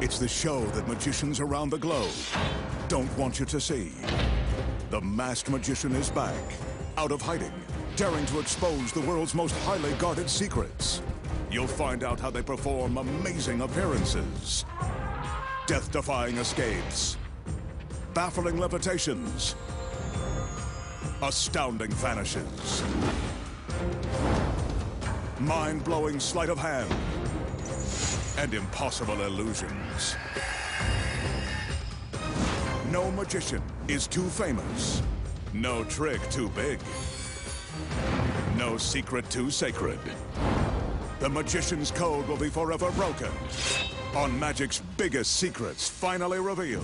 It's the show that magicians around the globe don't want you to see. The Masked Magician is back, out of hiding, daring to expose the world's most highly guarded secrets. You'll find out how they perform amazing appearances, death-defying escapes, baffling levitations, astounding vanishes, mind-blowing sleight of hand, and impossible illusions. No magician is too famous. No trick too big. No secret too sacred. The magician's code will be forever broken on magic's biggest secrets finally revealed.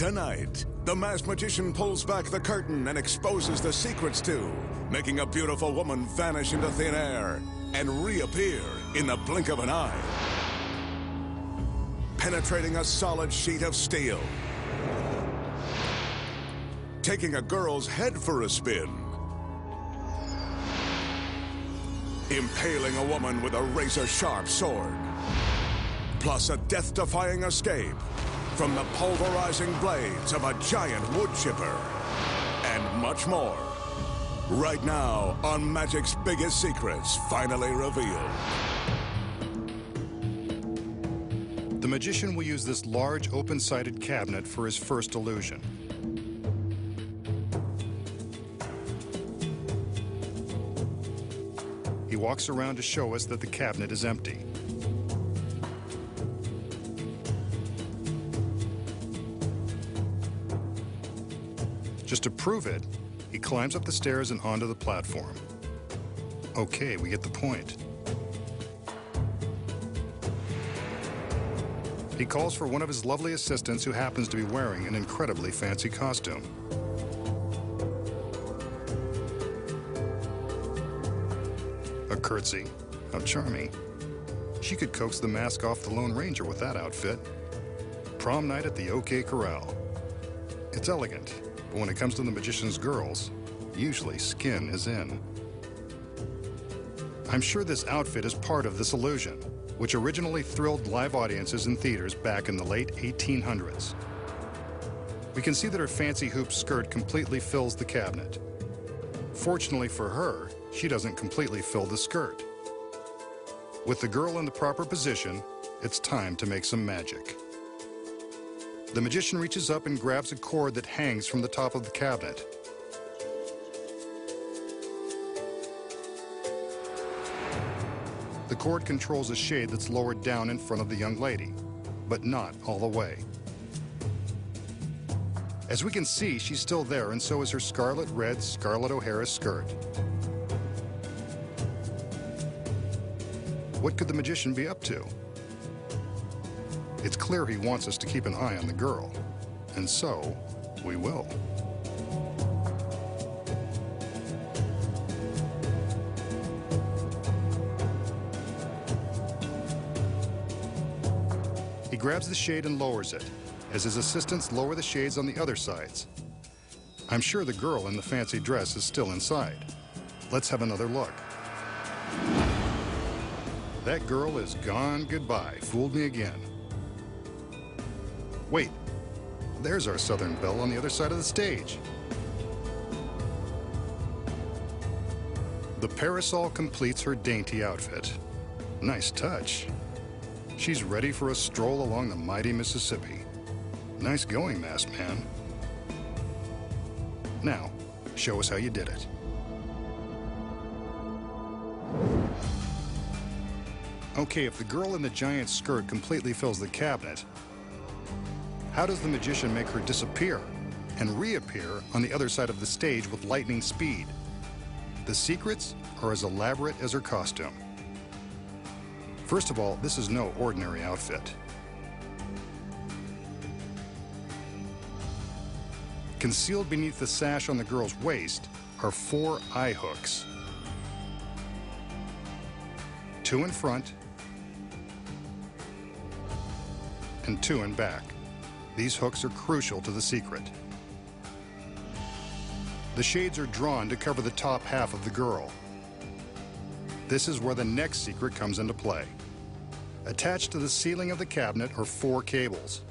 Tonight, the Masked Magician pulls back the curtain and exposes the secrets to, making a beautiful woman vanish into thin air and reappear in the blink of an eye. Penetrating a solid sheet of steel. Taking a girl's head for a spin. Impaling a woman with a razor-sharp sword. Plus a death-defying escape from the pulverizing blades of a giant wood chipper, and much more. Right now on Magic's Biggest Secrets, finally revealed. The magician will use this large, open-sided cabinet for his first illusion. He walks around to show us that the cabinet is empty. Just to prove it, he climbs up the stairs and onto the platform. Okay, we get the point. He calls for one of his lovely assistants who happens to be wearing an incredibly fancy costume. A curtsy. How charming. She could coax the mask off the Lone Ranger with that outfit. Prom night at the OK Corral. It's elegant. But when it comes to the magician's girls, usually skin is in. I'm sure this outfit is part of this illusion, which originally thrilled live audiences in theaters back in the late 1800s. We can see that her fancy hoop skirt completely fills the cabinet. Fortunately for her, she doesn't completely fill the skirt. With the girl in the proper position, it's time to make some magic. The magician reaches up and grabs a cord that hangs from the top of the cabinet. The cord controls a shade that's lowered down in front of the young lady, but not all the way. As we can see, she's still there, and so is her scarlet red Scarlett O'Hara skirt. What could the magician be up to? It's clear he wants us to keep an eye on the girl, and so we will. He grabs the shade and lowers it, as his assistants lower the shades on the other sides. I'm sure the girl in the fancy dress is still inside. Let's have another look. That girl is gone goodbye. Fooled me again. Wait, there's our Southern Belle on the other side of the stage. The parasol completes her dainty outfit. Nice touch. She's ready for a stroll along the mighty Mississippi. Nice going, masked man. Now, show us how you did it. Okay, if the girl in the giant skirt completely fills the cabinet, how does the magician make her disappear and reappear on the other side of the stage with lightning speed? The secrets are as elaborate as her costume. First of all, this is no ordinary outfit. Concealed beneath the sash on the girl's waist are 4 eye hooks. 2 in front and 2 in back. These hooks are crucial to the secret. The shades are drawn to cover the top half of the girl. This is where the next secret comes into play. Attached to the ceiling of the cabinet are 4 cables.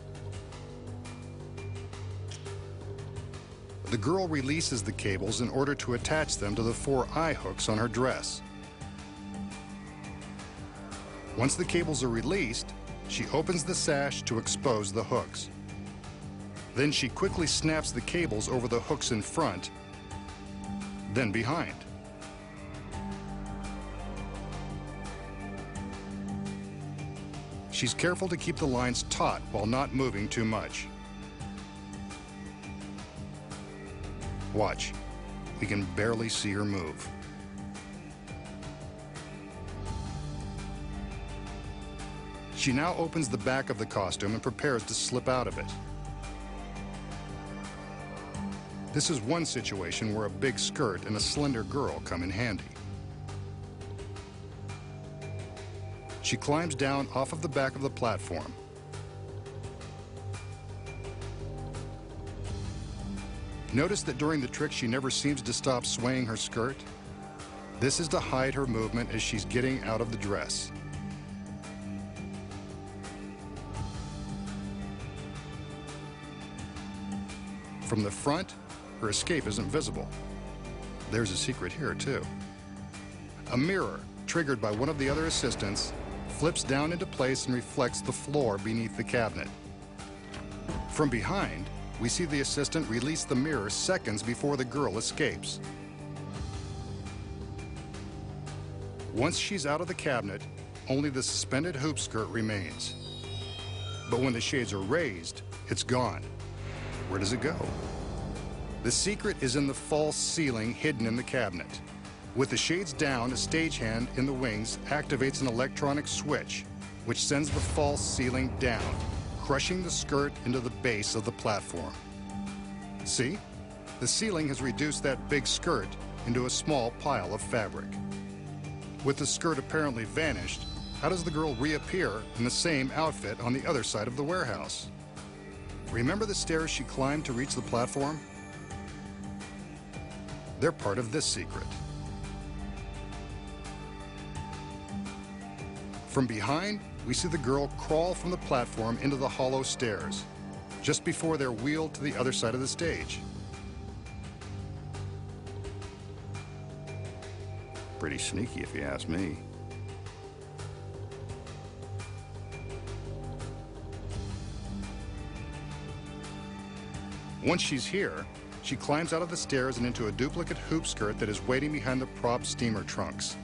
The girl releases the cables in order to attach them to the 4 eye hooks on her dress. Once the cables are released, she opens the sash to expose the hooks. Then she quickly snaps the cables over the hooks in front, then behind. She's careful to keep the lines taut while not moving too much. Watch. We can barely see her move. She now opens the back of the costume and prepares to slip out of it. This is one situation where a big skirt and a slender girl come in handy. She climbs down off of the back of the platform. Notice that during the trick, she never seems to stop swaying her skirt. This is to hide her movement as she's getting out of the dress. From the front, her escape isn't visible. There's a secret here, too. A mirror, triggered by one of the other assistants, flips down into place and reflects the floor beneath the cabinet. From behind, we see the assistant release the mirror seconds before the girl escapes. Once she's out of the cabinet, only the suspended hoop skirt remains. But when the shades are raised, it's gone. Where does it go? The secret is in the false ceiling hidden in the cabinet. With the shades down, a stagehand in the wings activates an electronic switch, which sends the false ceiling down, crushing the skirt into the base of the platform. See? The ceiling has reduced that big skirt into a small pile of fabric. With the skirt apparently vanished, how does the girl reappear in the same outfit on the other side of the warehouse? Remember the stairs she climbed to reach the platform? They're part of this secret. From behind, we see the girl crawl from the platform into the hollow stairs, just before they're wheeled to the other side of the stage. Pretty sneaky, if you ask me. Once she's here, she climbs out of the stairs and into a duplicate hoop skirt that is waiting behind the prop steamer trunks.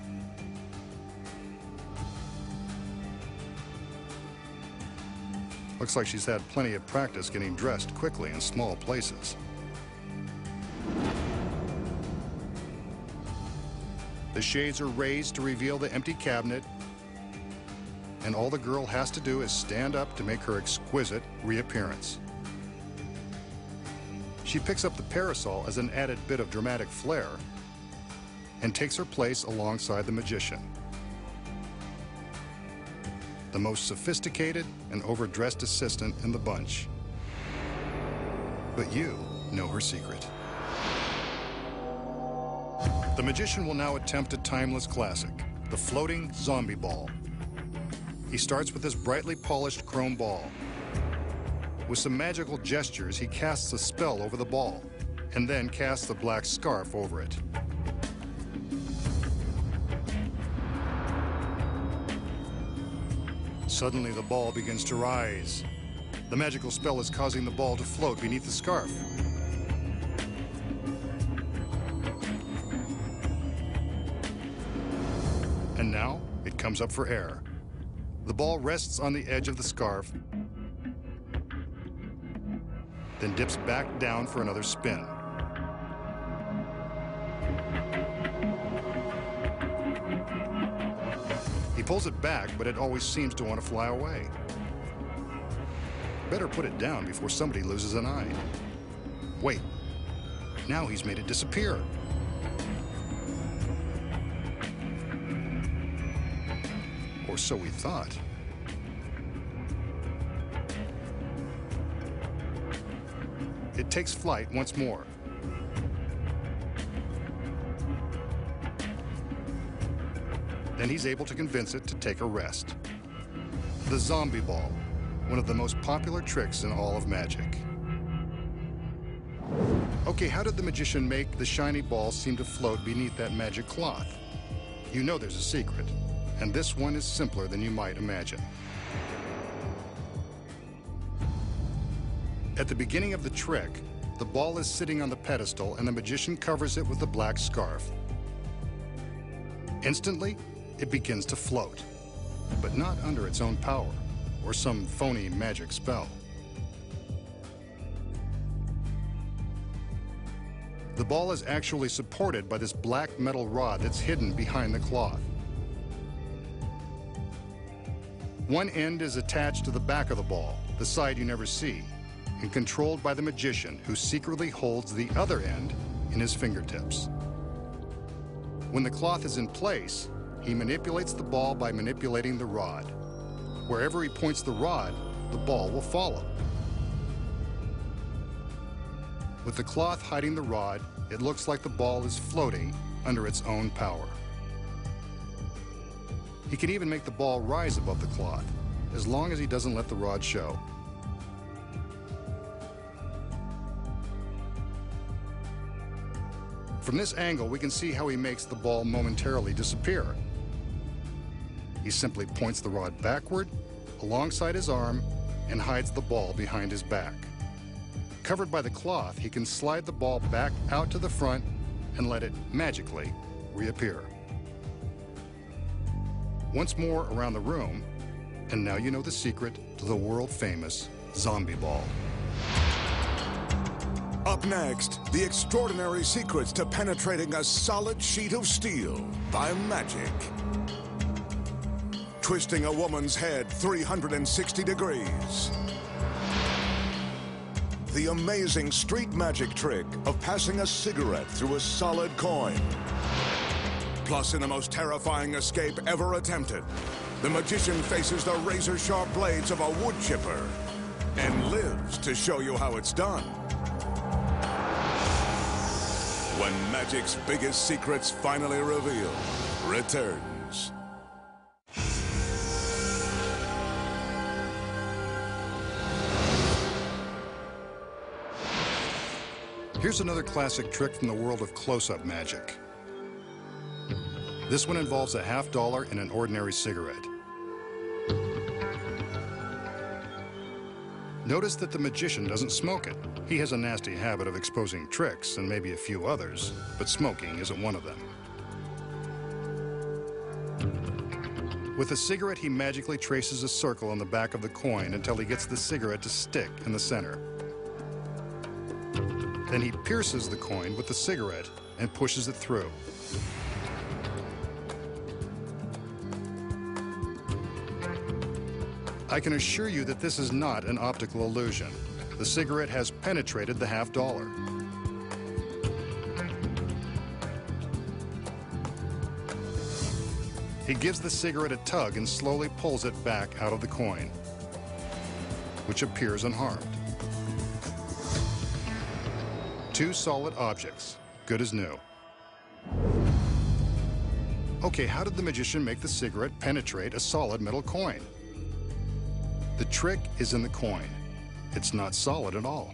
Looks like she's had plenty of practice getting dressed quickly in small places. The shades are raised to reveal the empty cabinet, and all the girl has to do is stand up to make her exquisite reappearance. She picks up the parasol as an added bit of dramatic flair and takes her place alongside the magician. The most sophisticated and overdressed assistant in the bunch. But you know her secret. The magician will now attempt a timeless classic, the floating zombie ball. He starts with this brightly polished chrome ball. With some magical gestures, he casts a spell over the ball, and then casts a black scarf over it. Suddenly, the ball begins to rise. The magical spell is causing the ball to float beneath the scarf. And now, it comes up for air. The ball rests on the edge of the scarf, then dips back down for another spin. He pulls it back, but it always seems to want to fly away. Better put it down before somebody loses an eye. Wait, Now he's made it disappear. Or so we thought. It takes flight once more. Then he's able to convince it to take a rest. The zombie ball, one of the most popular tricks in all of magic. Okay, how did the magician make the shiny ball seem to float beneath that magic cloth? You know there's a secret, and this one is simpler than you might imagine. At the beginning of the trick, the ball is sitting on the pedestal and the magician covers it with a black scarf. Instantly, it begins to float, but not under its own power or some phony magic spell. The ball is actually supported by this black metal rod that's hidden behind the cloth. One end is attached to the back of the ball, the side you never see, and controlled by the magician, who secretly holds the other end in his fingertips. When the cloth is in place, he manipulates the ball by manipulating the rod. Wherever he points the rod, the ball will follow. With the cloth hiding the rod, it looks like the ball is floating under its own power. He can even make the ball rise above the cloth, as long as he doesn't let the rod show. From this angle, we can see how he makes the ball momentarily disappear. He simply points the rod backward, alongside his arm, and hides the ball behind his back. Covered by the cloth, he can slide the ball back out to the front and let it magically reappear. Once more around the room, and now you know the secret to the world-famous zombie ball. Up next, the extraordinary secrets to penetrating a solid sheet of steel by magic. Twisting a woman's head 360 degrees. The amazing street magic trick of passing a cigarette through a solid coin. Plus, in the most terrifying escape ever attempted, the magician faces the razor-sharp blades of a wood chipper and lives to show you how it's done. When magic's biggest secrets finally revealed returns. Here's another classic trick from the world of close-up magic. This one involves a $50 in an ordinary cigarette. Notice that the magician doesn't smoke it. He has a nasty habit of exposing tricks and maybe a few others, but smoking isn't one of them. With a cigarette, he magically traces a circle on the back of the coin until he gets the cigarette to stick in the center. Then he pierces the coin with the cigarette and pushes it through. I can assure you that this is not an optical illusion. The cigarette has penetrated the $50. He gives the cigarette a tug and slowly pulls it back out of the coin, which appears unharmed. Two solid objects, good as new. Okay, how did the magician make the cigarette penetrate a solid metal coin? The trick is in the coin. It's not solid at all.